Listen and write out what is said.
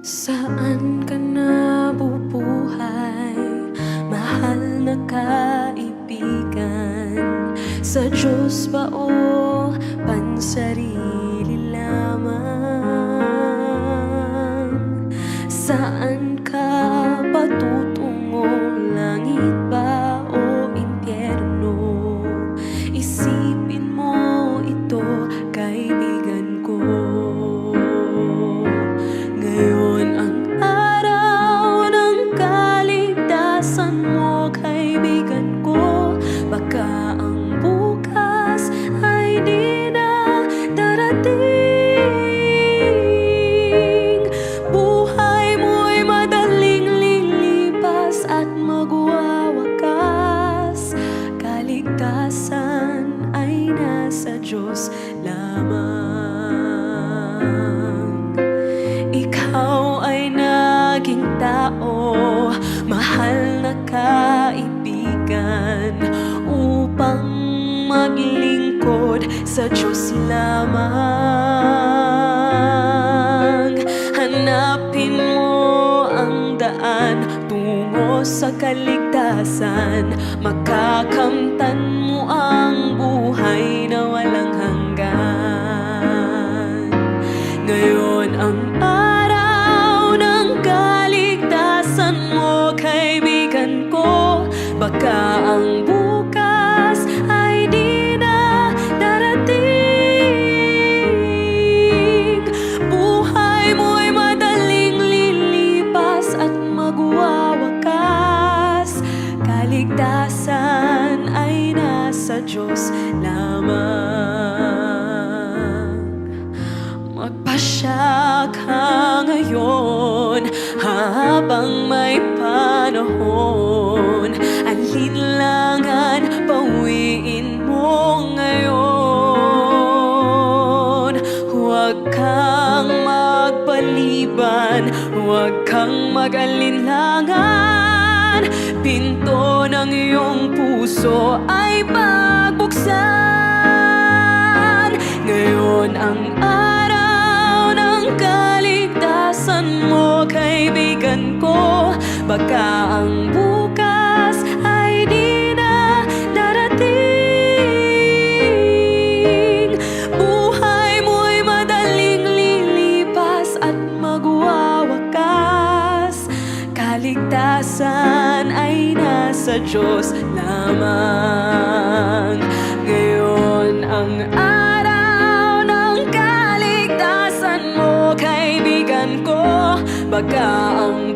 Saan ka nabubuhay, mahal na kaibigan? Sa Diyos ba o pansarili lamang? Saan ka patungo, langit ba o impyerno? Isipin mo ito, kaibigan ko. Ngayon ang araw ng kaligtasan mo, kaibigan ko. Baka ang bukas ay di na darating. Buhay mo'y madaling lilipas at magwawakas. Kaligtasan ay nasa Diyos lamang. Ikaw ay naging tao, mahal na kaibigan, upang maglingkod sa Diyos lamang. Hanapin mo ang daan tungo sa kaligtasan, makakamtan mo ang buhay na walang hanggan. Ngayon ang araw ng kaligtasan mo, kaibigan ko. Baka ang bukas ay di na darating. Buhay mo'y madaling lilipas at magwawakas. Kaligtasan ay nasa Diyos lamang. Magpasya ka ngayon habang may panahon. Alinlangan bawiin mo ngayon. Huwag kang magpaliban, huwag kang mag-alinlangan. Pinto ng iyong puso ay pagbuksan. Ngayon ang kaligtasan mo, kaibigan ko. Baka ang bukas ay di na darating. Buhay mo'y madaling lilipas at magwawakas. Kaligtasan ay nasa Diyos lamang. Ngayon ang kaibigan ko. Baka ang